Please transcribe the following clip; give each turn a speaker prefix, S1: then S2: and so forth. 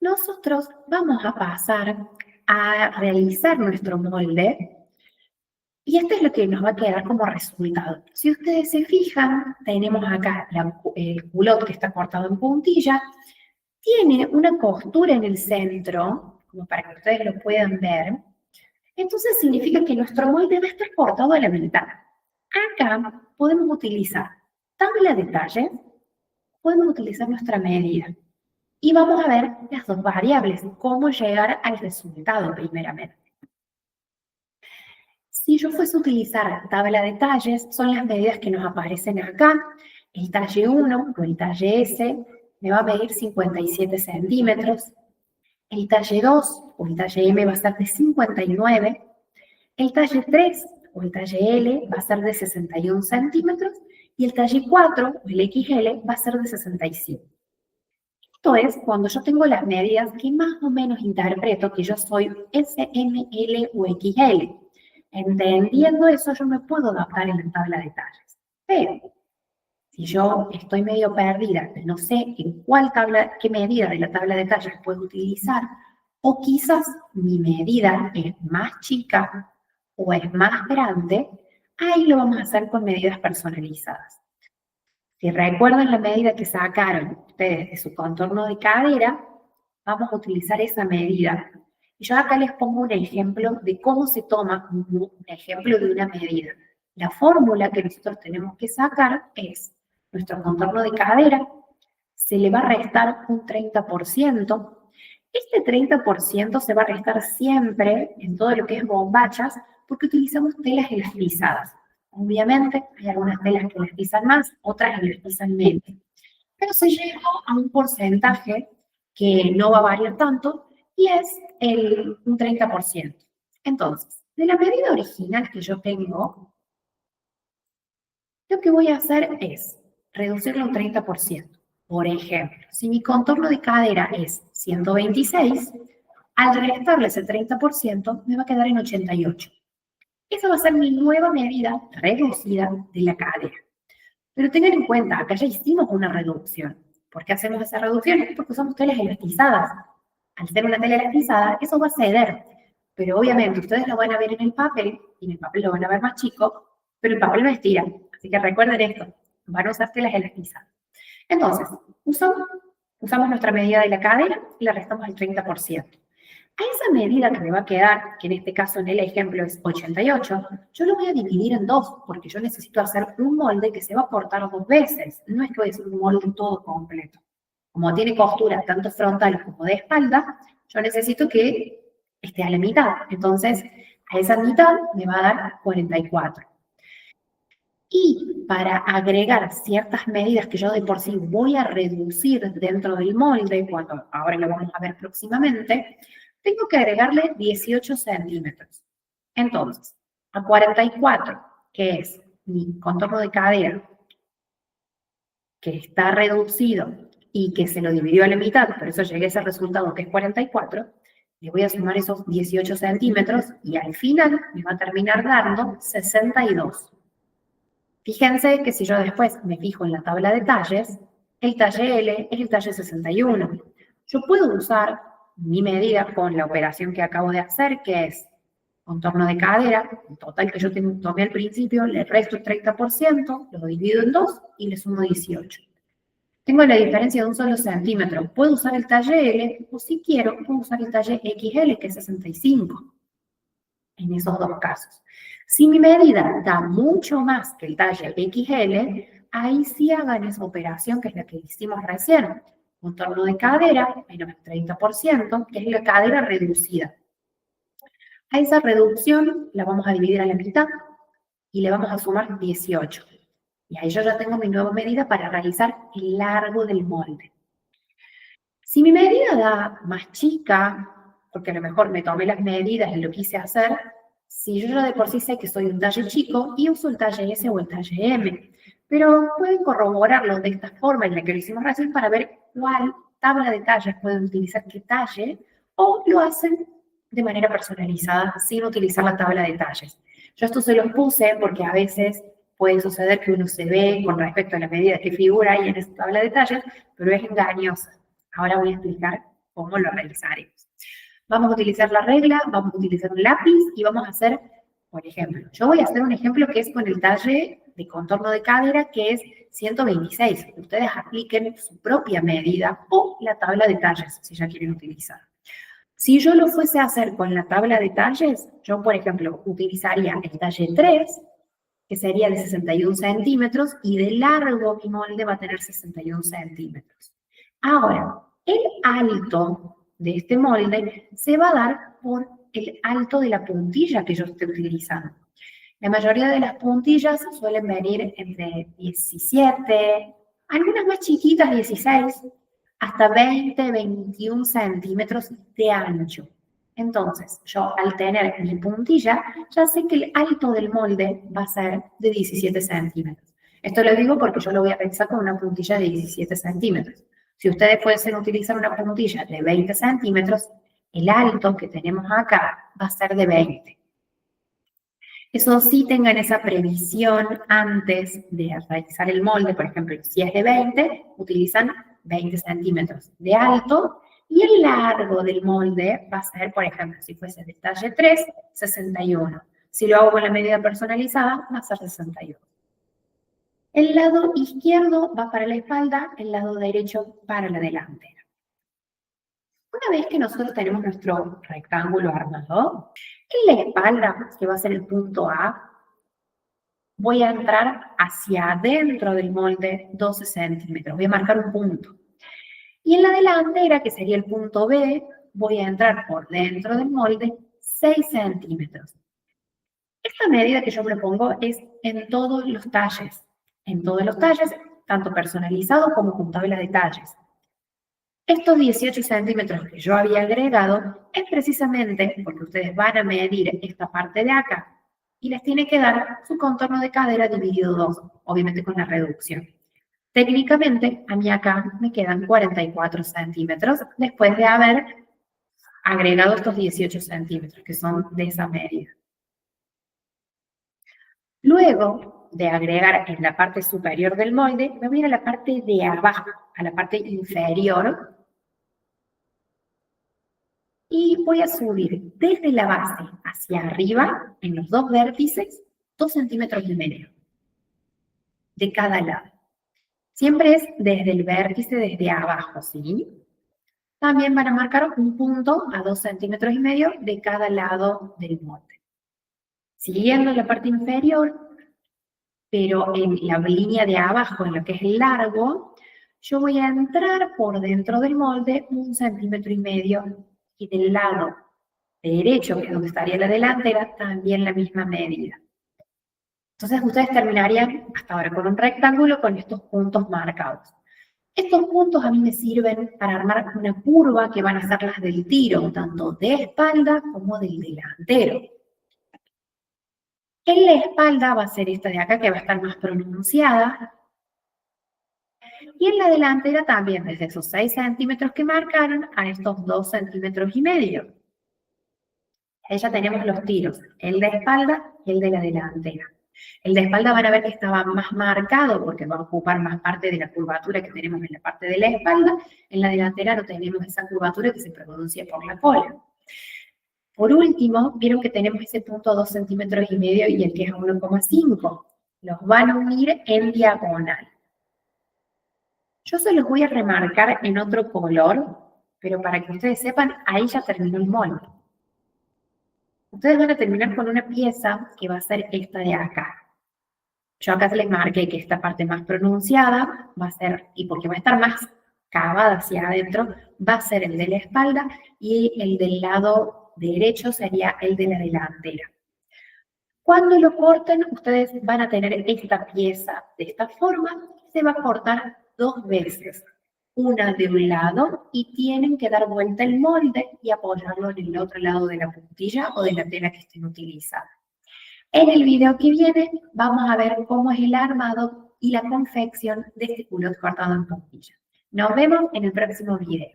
S1: nosotros vamos a pasar a realizar nuestro molde y esto es lo que nos va a quedar como resultado. Si ustedes se fijan, tenemos acá el culot que está cortado en puntilla, tiene una costura en el centro, como para que ustedes lo puedan ver. Entonces significa que nuestro molde va a estar cortado a la mitad. Acá podemos utilizar tabla de talles, podemos utilizar nuestra medida. Y vamos a ver las dos variables, cómo llegar al resultado primeramente. Si yo fuese a utilizar tabla de talles, son las medidas que nos aparecen acá. El talle 1 o el talle S me va a medir 57 centímetros. El talle 2 o el talle M va a ser de 59. El talle 3 o el talle L va a ser de 61 centímetros. Y el talle 4 o el XL va a ser de 65. Esto es cuando yo tengo las medidas que más o menos interpreto que yo soy S, M, L o XL. Entendiendo eso, yo me puedo adaptar en la tabla de talles. Pero si yo estoy medio perdida, no sé en qué medida de la tabla de talles puedo utilizar, o quizás mi medida es más chica o es más grande, ahí lo vamos a hacer con medidas personalizadas. Si recuerdan la medida que sacaron ustedes de su contorno de cadera, vamos a utilizar esa medida. Y yo acá les pongo un ejemplo de cómo se toma un ejemplo de una medida. La fórmula que nosotros tenemos que sacar es nuestro contorno de cadera, se le va a restar un 30%. Este 30% se va a restar siempre en todo lo que es bombachas porque utilizamos telas elastizadas. Obviamente hay algunas telas que elastizan más, otras elastizan menos. Pero se llega a un porcentaje que no va a variar tanto y es un 30%. Entonces, de la medida original que yo tengo, lo que voy a hacer es reducirlo un 30%. Por ejemplo, si mi contorno de cadera es 126, al restarle ese 30% me va a quedar en 88. Esa va a ser mi nueva medida reducida de la cadera. Pero tengan en cuenta, acá ya hicimos una reducción. ¿Por qué hacemos esa reducción? Porque usamos telas elastizadas. Al ser una tela elastizada, eso va a ceder. Pero obviamente ustedes lo van a ver en el papel, y en el papel lo van a ver más chico, pero el papel no estira. Así que recuerden esto, van a usar telas elastizadas. Entonces, usamos nuestra medida de la cadera y le restamos el 30%. A esa medida que me va a quedar, que en este caso en el ejemplo es 88, yo lo voy a dividir en dos, porque yo necesito hacer un molde que se va a cortar dos veces. No es que voy a hacer un molde todo completo. Como tiene costura tanto frontal como de espalda, yo necesito que esté a la mitad. Entonces, a esa mitad me va a dar 44. Y para agregar ciertas medidas que yo de por sí voy a reducir dentro del molde, cuando ahora lo vamos a ver próximamente, tengo que agregarle 18 centímetros. Entonces, a 44, que es mi contorno de cadera, que está reducido y que se lo dividió a la mitad, por eso llegué a ese resultado que es 44, le voy a sumar esos 18 centímetros y al final me va a terminar dando 62. Fíjense que si yo después me fijo en la tabla de talles, el talle L es el talle 61. Yo puedo usar mi medida con la operación que acabo de hacer, que es contorno de cadera, el total que yo tomé al principio, le resto el 30%, lo divido en dos y le sumo 18. Tengo la diferencia de un solo centímetro. Puedo usar el talle L o si quiero, puedo usar el talle XL, que es 65. En esos dos casos. Si mi medida da mucho más que el talle XL, ahí sí hagan esa operación que es la que hicimos recién. Contorno de cadera, menos el 30%, que es la cadera reducida. A esa reducción la vamos a dividir a la mitad y le vamos a sumar 18. Y ahí yo ya tengo mi nueva medida para realizar el largo del molde. Si mi medida da más chica, porque a lo mejor me tomé las medidas y lo quise hacer, si yo ya de por sí sé que soy un talle chico y uso el talle S o el talle M, pero pueden corroborarlo de esta forma en la que lo hicimos recién para ver cuál tabla de talles pueden utilizar qué talle o lo hacen de manera personalizada sin utilizar la tabla de talles. Yo esto se los puse porque a veces puede suceder que uno se ve con respecto a la medida que figura ahí en esa tabla de talles, pero es engañosa. Ahora voy a explicar cómo lo realizaremos. Vamos a utilizar la regla, vamos a utilizar un lápiz y vamos a hacer, por ejemplo, yo voy a hacer un ejemplo que es con el talle de contorno de cadera, que es 126. Ustedes apliquen su propia medida o la tabla de talles, si ya quieren utilizar. Si yo lo fuese a hacer con la tabla de talles, yo, por ejemplo, utilizaría el talle 3, que sería de 61 centímetros, y de largo mi molde va a tener 61 centímetros. Ahora, el alto de este molde se va a dar por el alto de la puntilla que yo esté utilizando. La mayoría de las puntillas suelen venir entre 17, algunas más chiquitas, 16, hasta 20, 21 centímetros de ancho. Entonces, yo al tener mi puntilla, ya sé que el alto del molde va a ser de 17 centímetros. Esto lo digo porque yo lo voy a realizar con una puntilla de 17 centímetros. Si ustedes fuesen utilizar una puntilla de 20 centímetros, el alto que tenemos acá va a ser de 20. Eso sí, tengan esa previsión antes de realizar el molde. Por ejemplo, si es de 20, utilizan 20 centímetros de alto y el largo del molde va a ser, por ejemplo, si fuese de talle 3, 61. Si lo hago con la medida personalizada, va a ser 61. El lado izquierdo va para la espalda, el lado derecho para la delantera. Una vez que nosotros tenemos nuestro rectángulo armado, en la espalda, que va a ser el punto A, voy a entrar hacia adentro del molde 12 centímetros. Voy a marcar un punto. Y en la delantera, que sería el punto B, voy a entrar por dentro del molde 6 centímetros. Esta medida que yo propongo es en todos los talles. En todos los talles, tanto personalizado como con tabla de talles. Estos 18 centímetros que yo había agregado es precisamente porque ustedes van a medir esta parte de acá y les tiene que dar su contorno de cadera dividido 2, obviamente con la reducción. Técnicamente, a mí acá me quedan 44 centímetros después de haber agregado estos 18 centímetros, que son de esa medida. Luego de agregar en la parte superior del molde, me voy a ir a la parte de abajo, a la parte inferior, y voy a subir desde la base hacia arriba, en los dos vértices, 2,5 centímetros de cada lado. Siempre es desde el vértice, desde abajo, ¿sí? También van a marcar un punto a 2,5 centímetros de cada lado del molde. Siguiendo la parte inferior, pero en la línea de abajo, en lo que es el largo, yo voy a entrar por dentro del molde 1,5 centímetros y del lado derecho, que es donde estaría la delantera, también la misma medida. Entonces ustedes terminarían hasta ahora con un rectángulo con estos puntos marcados. Estos puntos a mí me sirven para armar una curva que van a ser las del tiro, tanto de espalda como del delantero. En la espalda va a ser esta de acá que va a estar más pronunciada. Y en la delantera también, desde esos 6 centímetros que marcaron a estos 2,5 centímetros. Ahí ya tenemos los tiros, el de espalda y el de la delantera. El de espalda van a ver que estaba más marcado porque va a ocupar más parte de la curvatura que tenemos en la parte de la espalda. En la delantera no tenemos esa curvatura que se pronuncia por la cola. Por último, vieron que tenemos ese punto 2,5 centímetros y el que es 1,5. Los van a unir en diagonal. Yo se los voy a remarcar en otro color, pero para que ustedes sepan, ahí ya terminó el molde. Ustedes van a terminar con una pieza que va a ser esta de acá. Yo acá les marqué que esta parte más pronunciada va a ser, y porque va a estar más cavada hacia adentro, va a ser el de la espalda y el del lado derecho sería el de la delantera. Cuando lo corten, ustedes van a tener esta pieza de esta forma, se va a cortar 2 veces. Una de un lado y tienen que dar vuelta el molde y apoyarlo en el otro lado de la puntilla o de la tela que estén utilizando. En el video que viene vamos a ver cómo es el armado y la confección de este culot cortado en puntilla. Nos vemos en el próximo video.